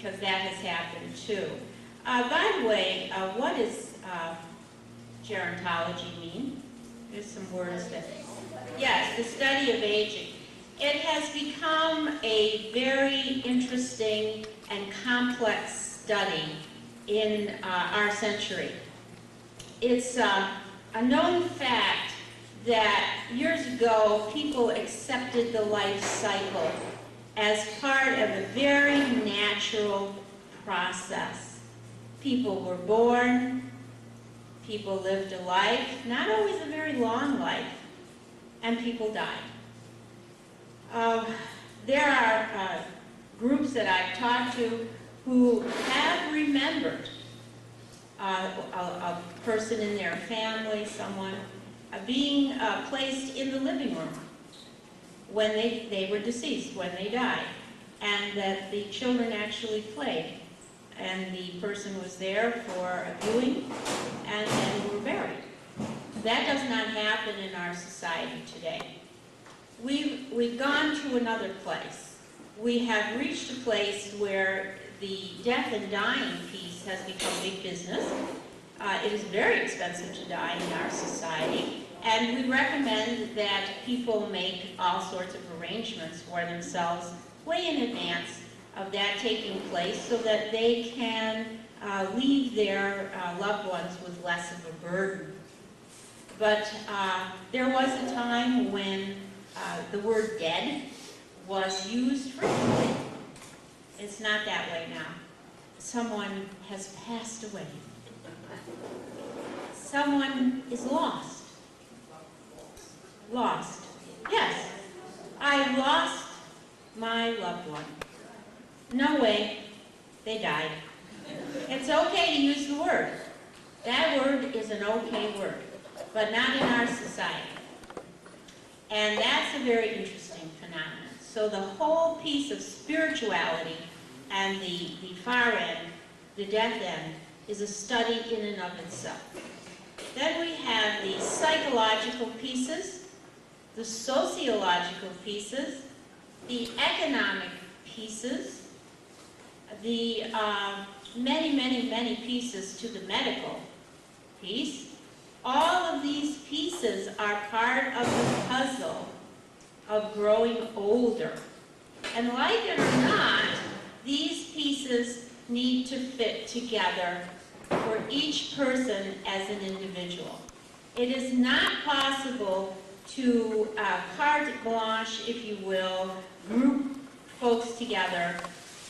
because that has happened too. By the way, what does gerontology mean? There's some words that... Yes, the study of aging. It has become a very interesting and complex study in our century. It's a known fact that years ago people accepted the life cycle as part of a very natural process. People were born, people lived a life, not always a very long life, and people died. There are groups that I've talked to who have remembered a person in their family, someone, being placed in the living room when they were deceased, when they died, and that the children actually played, and the person was there for a viewing, and then were buried. That does not happen in our society today. We've gone to another place. We have reached a place where the death and dying piece has become big business. It is very expensive to die in our society, and we recommend that people make all sorts of arrangements for themselves way in advance of that taking place so that they can leave their loved ones with less of a burden. But there was a time when the word dead was used frequently. It's not that way now. Someone has passed away. Someone is lost. Lost. Yes, I lost my loved one. No way, they died. It's okay to use the word. That word is an okay word, but not in our society. And that's a very interesting phenomenon. So the whole piece of spirituality and the far end, the death end, is a study in and of itself. Then we have the psychological pieces, the sociological pieces, the economic pieces, the many pieces to the medical piece. All of these pieces are part of the puzzle of growing older. And like it or not, these pieces need to fit together for each person as an individual. It is not possible to carte blanche, if you will, group folks together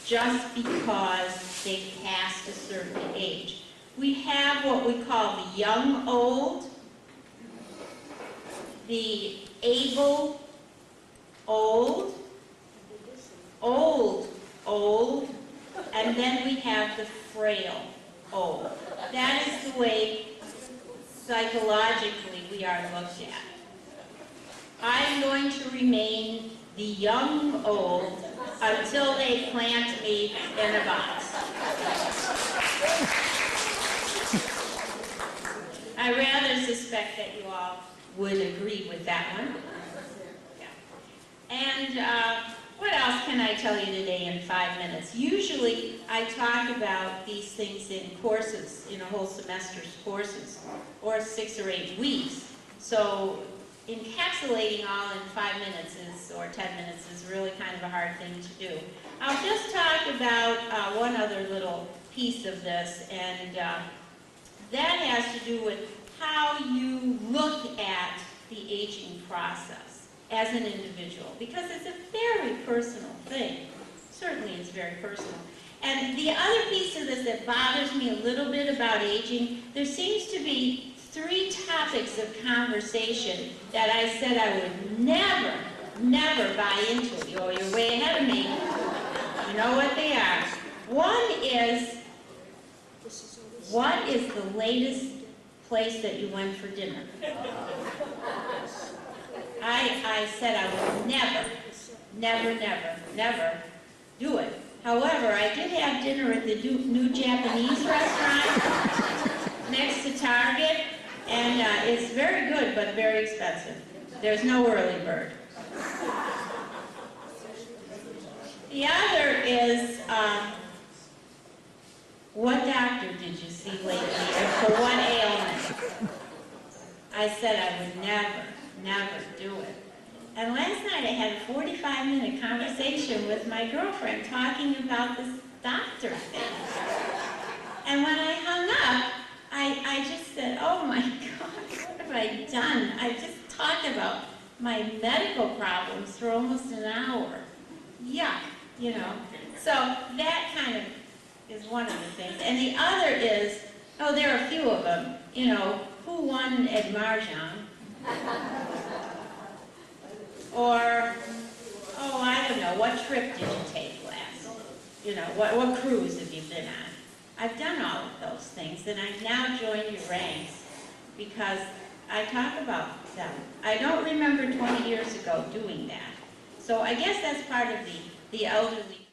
just because they passed a certain age. We have what we call the young old, the able old, old, and then we have the frail old. That is the way psychologically we are looked at. I'm going to remain the young old until they plant me in a box. I rather suspect that you all would agree with that one. Yeah. And what else can I tell you today in 5 minutes? Usually I talk about these things in courses, in a whole semester's courses, or 6 or 8 weeks. So encapsulating all in 5 minutes or 10 minutes is really kind of a hard thing to do. I'll just talk about one other little piece of this, and that has to do with how you look at the aging process as an individual, because it's a very personal thing. Certainly it's very personal. And the other piece of this that bothers me a little bit about aging, there seems to be 3 topics of conversation that I said I would never buy into. You're way ahead of me. You know what they are. One is, what is the latest place that you went for dinner? I said I would never do it. However, I did have dinner at the new Japanese restaurant next to Target, and it's very good but very expensive. There's no early bird. The other is had a 45-minute conversation with my girlfriend talking about this doctor thing. And when I hung up, I just said, oh my God, what have I done? I just talked about my medical problems for almost an hour. Yuck, you know. So that kind of is one of the things. And the other is, oh, there are a few of them, you know, who won at Mahjong? Or, oh, I don't know, what trip did you take last? You know, what cruise have you been on? I've done all of those things, and I've now joined your ranks because I talk about them. I don't remember 20 years ago doing that. So I guess that's part of the elderly